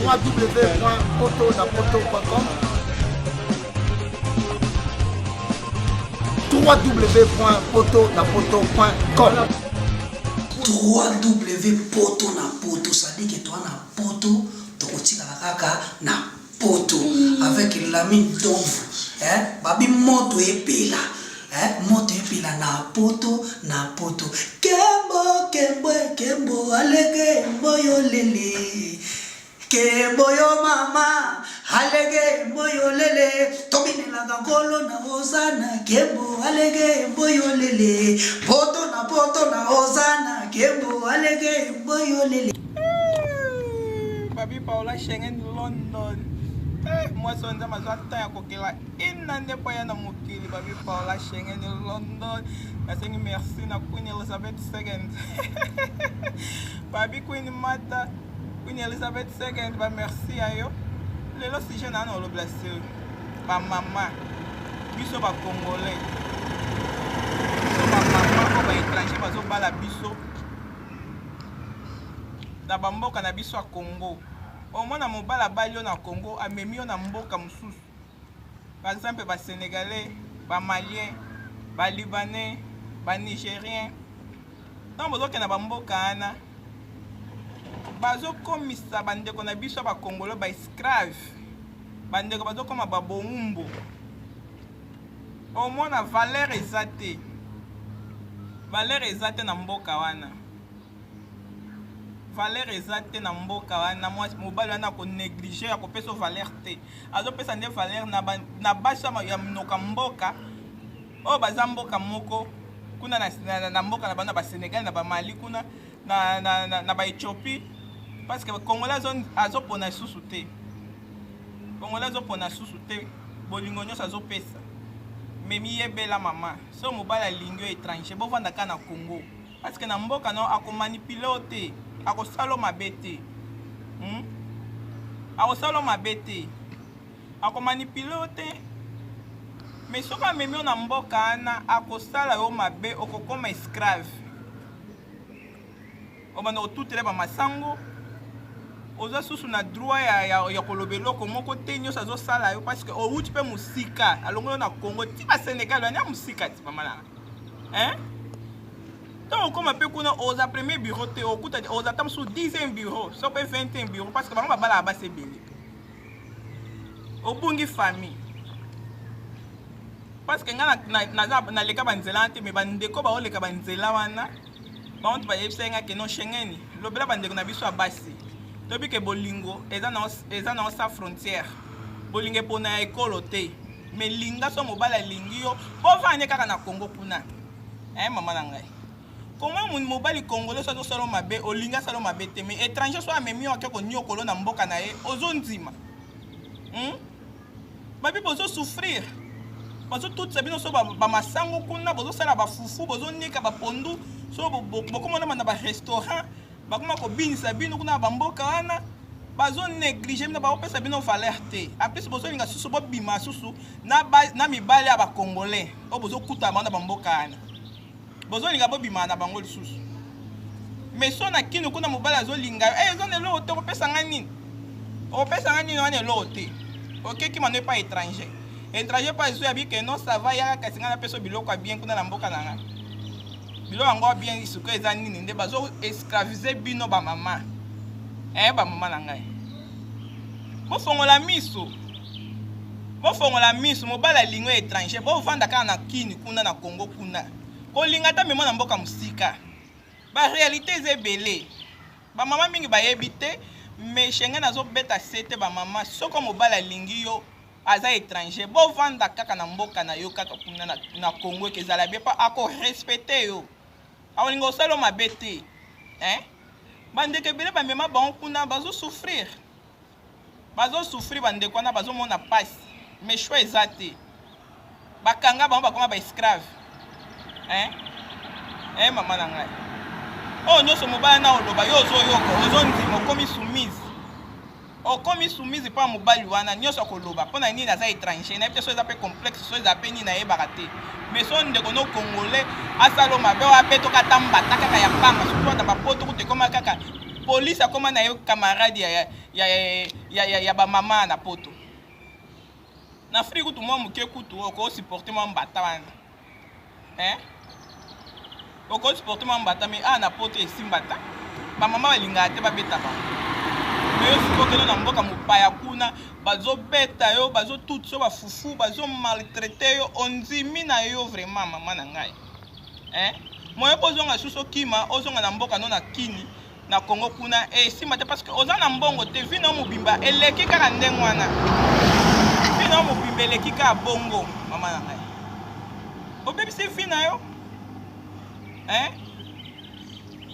www.potonapoto.com www.potonapoto.com www.potonapoto, ça dit que toi na poto, tokotika la kaka na poto avec l'ami d'ombre, babi moto epela, moto epela na poto kembo alege mboyo lele, kembo yo mama alege mboyo lele, tobine la gangolo na hosana, kembo alege mboyo lele, poto na hosana, kembo alege mboyo lele. Babi Paula Schengen London. Moi sonza mazwata ya kokela inande pa ya na mukili Babi Paula Schengen London. Nasengi merci na Queen Elizabeth II. Babi Queen Mata, Queen Elizabeth II, ba merci ayo. Lelo si je na lo blessé. Ba mama. Biso ba congolais. Biso ba mama ko ba étranger bazo bala biso. Na bamboka na biso a Congo. Au moins na mobala balio na Congo amemi na mboka mususu. Par exemple ba Sénégalais, ba Maliens, ba Libanais, ba Nigériens. Donc bozo ke na bamboka ana. Bazo komisa bandeko na biso ba Congolais ba esclave. Bandeko bazo koma ba bomumbo. Au moins na valeur ezate. Valeur ezate na mboka wana. Valeur ezate na mboka wana mobali wana ko négliger ya ko pesa valeur te azo pesa nde valeur na basha ya mnoka mboka o baza mboka moko kuna na mboka na bana ba Sénégal na ba Mali kuna na ba Éthiopie parce que Congolais azo pona susu te Congolais azo pona susu te bolingo nyonso azo pesa memi yebela mama so mobali lingio étranger bo vanda kana Congo parce que na mboka no ako manipuler te akosalo mabete akosalo mabete ako manipuler te mais soka memi na mboka ana akosala yo mabe okokoma esclave obana otutele ba masango oza susu na droit ya kolobelo ko moko te nyosa zo sala yo parce que outi pe musika alongo na Congo ti ba Sénégal anya musika ti mama donc comme un peu qu'on a aux premier bureau te au coûte aux attentes sur 10e bureau ça peut 20e bureau parce que maman bala base belé au bungi famille parce que na leka banzelante mais bandeko ba oleka banzela wana ba on ba yebsenga ke no Schengen lobela bandeko na biso abasi to bi ke bolingo eza na sa frontière bolingo pona ekolo te mais linga so mobala lingio po vanye kaka na Congo puna mama na ngai. Comment mon mobile congolais soit solo mabe olinga salo mabe te mais étranger soit même yo ko nyokolo na mboka na ye ozonzima babi bozo souffrir bazo tout sabino so ba masango kuna bozo sala ba fufu bozo nika ba pondu so bokoma na ba restaurant bakoma ko binisa bino kuna ba mboka wana bazo négliger na ba pesa bino valeur te après bozo linga susu bo bima susu na mibale ya ba congolais o bozo kuta na ba mboka wana bozo linga bo bima na bango lisusu mais so na kino kuna mobala zo linga zo ne lo te ko pesa ngani o pesa ngani wana lo te OK qui mane pas étranger pas zo ya bi que non ça va ya ka singa na peso biloko bien kuna na mboka na nga biloko ngo bien isuko eza nini nde bazo esclaviser bino ba mama ba mama na ngai bo fongola miso mobala lingo étranger bo vanda kana na kini kuna na Congo kuna kolinga ta mema na mboka musika ba réalité ezebele ba mama mingi ba yebite mais Schengen azo beta sete ba mama soko mobala lingi yo aza étranger bo vanda kaka na mboka na yo kaka kuna na Congo kezala bien pas ako respecter yo awolingo salo mabete bandeke bele ba mema ba kuna bazo souffrir bandeko na bazo mona passe mais choix ezate bakanga ba koma ba esclave mama na ngai nyoso mobala na oloba yo ozoyoka ozondima okomi soumise pa mobali wana nyoso akoloba mpona nini aza étranger na so eza pe complexe so eza pe nini ayebaka te mais so ndeko no congolais asalo mabe ape tokatambata kaka ya pamba surtout ata bapoto kutekoma kaka police akoma na yo camarade ya ba mama na poto na Afrique tout monde muke kutu ko supporter mo mbata wana oko supporter mo mbata mais na poto esimbata ba mama balinga te babeta ba mais yo supporter na mboka mupaya kuna bazo beta yo bazo tout so ba fufu bazo maltraiter yo ondimi na yo vraiment mama na ngai moyo pozonga suso kima ozonga na mboka no na kini na Congo kuna simba te parce que oza na mbongo te vino mobimba eleki kaka ndenge wana vino mobimba eleki kaka bongo mama na ngai obebisi vina yo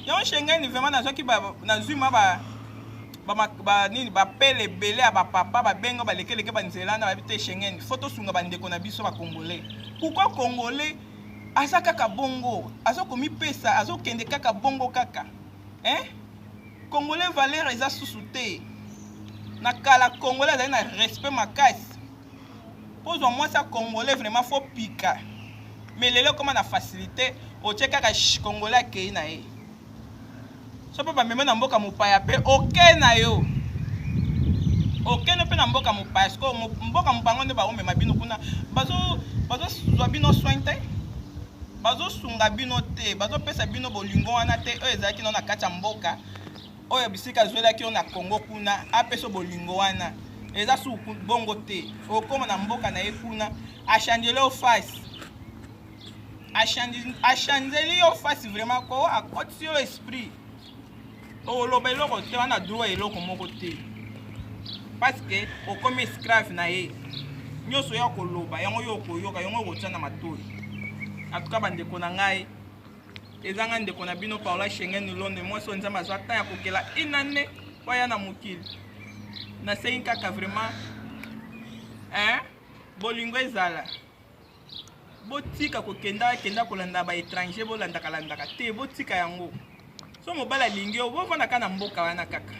yo Schengen vraiment nazoki na zuma ba nini ba pele belé ba papa ba bengo ba lekeleke ba nzelanda ba bite Schengen photo sunga ba ndeko na biso ba congolais pourquoi congolais asa kaka bongo azo komi pesa azo kende kaka bongo kaka congolais valeur eza susute na kala congolais azali na respect makasi pose moi ça congolais vraiment faut pika mais lelo comment na facilité o tie kaka congolais akei na ye so pe ba meme na mboka mopaya pe oke na yo oke no pe na mboka mopaya sko mboka mopango nde ba o mema bino kuna bazo zwa bino soin te bazo sunga bino te bazo pesa bino bolingo wana te oyo ezalaki no na kati ya mboka oyo bisika zwelaki na Congo kuna apeso bolingo wana eza su bongo te okoma na mboka na ye kuna achanjele o face achanjeli o face vraiment ko akoti yo esprit o lobelo ko te wana droit eloko moko te parce que okomi esclave na ye nyoso ya koloba yango yo koyoka yango ko tsana matoi en tout cas bandeko na ngai ezanga ndeko na bino Paula Schengen Londres moi so nzamba zo ata ya kokela inane waya na mukili na sei kaka vraiment bolingo ezala botika kokenda kolanda ba étranger bolanda kalandaka te botika yango so mobala lingi yo bovanda kana mboka wana kaka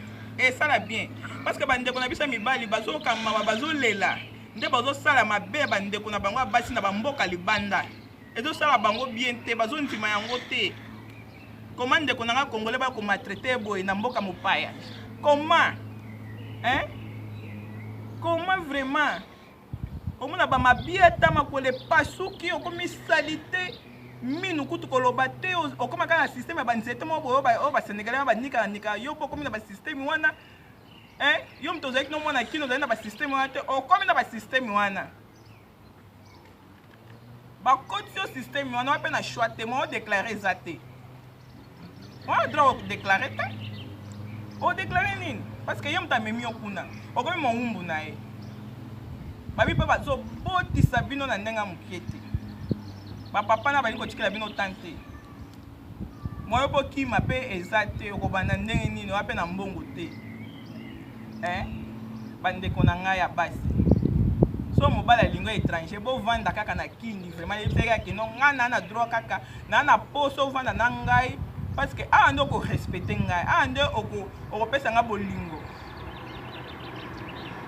sala bien parce que bandeko na bisa mibali bazokama bazolela nde bazosala mabe bandeko na bango basi na bamboka libanda ezo sala bango bien te bazontima yango te comment ndeko na congolais ba ko maltraiter boy na mboka mopaya comment comment vraiment omona ba mabia tama ko le pasuki okomi salite minu kutu koloba te okoma kaka système ba nzete mo boyo ba sénégalais ba nika yo pokomi na ba système wana yo mto zaki no mona kino na ba système wana te okomi na ba système wana ba kotio système wana pe na choix te mo déclarer zate moi droit déclarer ta o déclarer nini parce que yo mta memi okuna okomi mo humbu na ye babi pe bazo botisa bino na ndenga mukete ba papa na bali ko tikela bino tante moyo bokima pe ezate okobana ndenge nini wape na mbongo te bandeko na ngai ya basi so mobala lingo étranger bo vanda kaka na kini vraiment epeka kino ngana na droit kaka na poso vanda na ngai parce que ando ko respecter ngai ando oko pesa nga bolingo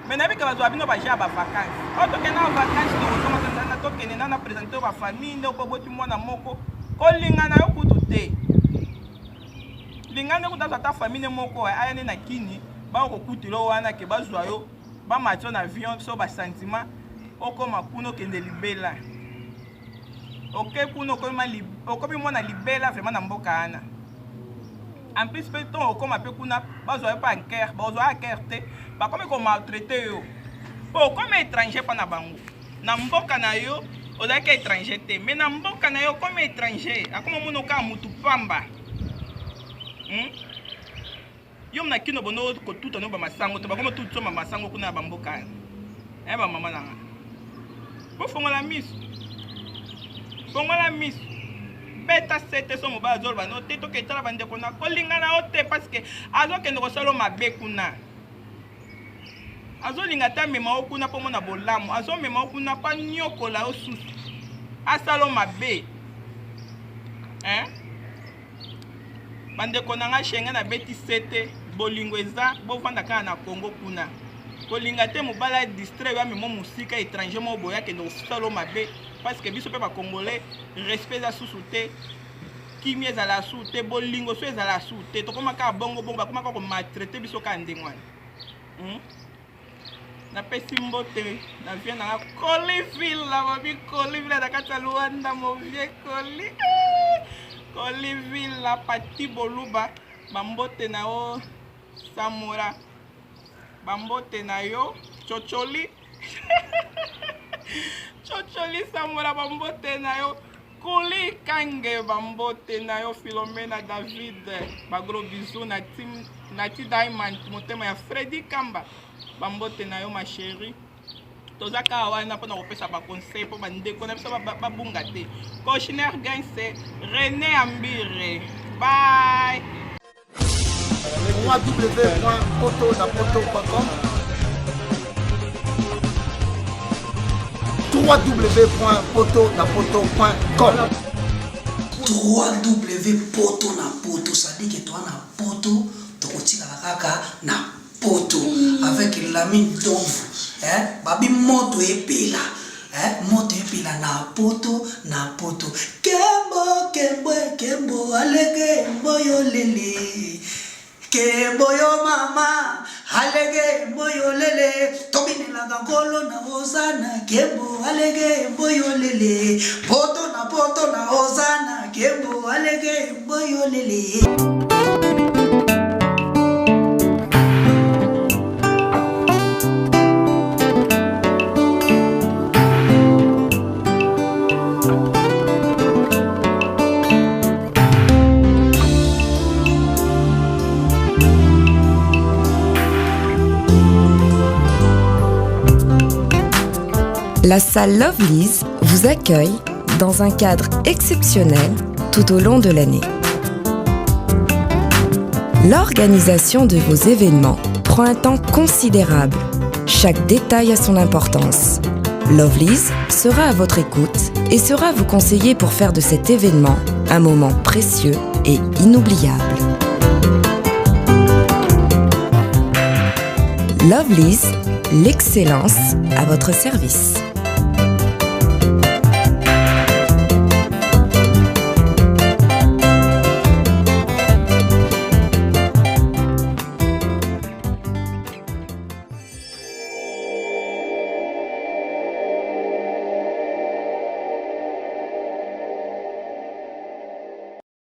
mais na bika bazo bino ba ja ba vacances auto ke na vacances to koma na to kene na présenter ba famille ndoko boti mwana moko ko linga na yo kutu te linga ndeko ta famille moko ayane na kini ba ko kutilo wana ke bazwa yo ba matcho na avion so ba sentiment okoma kuno kende libela ok kuno okomi mwana libela vraiment na mboka ana en plus pe ton okoma pe kuna bazwa pa enquête bazwa enquête ba komi ko maltraiter yo po comme étranger pa na bango na mboka na yo ozaki étranger te mais na mboka na yo comme étranger akoma mono ka mutu pamba yo mna kino bono ko tuta no ba masango to ba komo tuto ma masango kuna ba mboka ba mama nanga bo fongola miss beta sete so mobile zolba no te to ke tala bande kona kolinga na ote parce que azo kende ko solo mabe kuna azo linga ta mema okuna po mona bolamu azo mema okuna pa nyokola osusu asalo mabe bande kona nga shenga na beti sete bolingo eza bo vanda kana na Congo kuna kolinga te mobala distrait ya memo musika étranger mo boya ke no solo mabe parce que biso pe ba congolais respect za susu te kimia ezala su te bolingo so ezala su te tokomaka bongo bongo bakomaka komaltraite biso ka ndenge wana napesi mbote na vie nanga kolivila babi kolivila na kati ya Luanda movie kolivila pati boluba bambote na yo Samora bambote na yo chocholi chocholi Samora bambote na yo Kuli Kange bambote na yo Philomena David bagro bisou na ti Diamond motema ya Freddy Kamba bambote na yo ma chérie tozaka wana mpona kopesa baconseil mpo bandeko na biso babunga te Cochinaire Gang c'est René Ambire bye www.potonapoto.com www.potonapoto.com www.potonapoto ça dit que toi na poto tokotika kaka na poto avec l'ami d'ombre babi moto epela moto epela na poto kembo alege mboyo lele kembo yo mama alege mboyo lele tobinelaka nkolo na ozana kembo alege mboyo lele poto na ozana kembo alege mboyo lele. La salle Lovelyz vous accueille dans un cadre exceptionnel tout au long de l'année. L'organisation de vos événements prend un temps considérable. Chaque détail a son importance. Lovelyz sera à votre écoute et saura vous conseiller pour faire de cet événement un moment précieux et inoubliable. Lovelyz, l'excellence à votre service.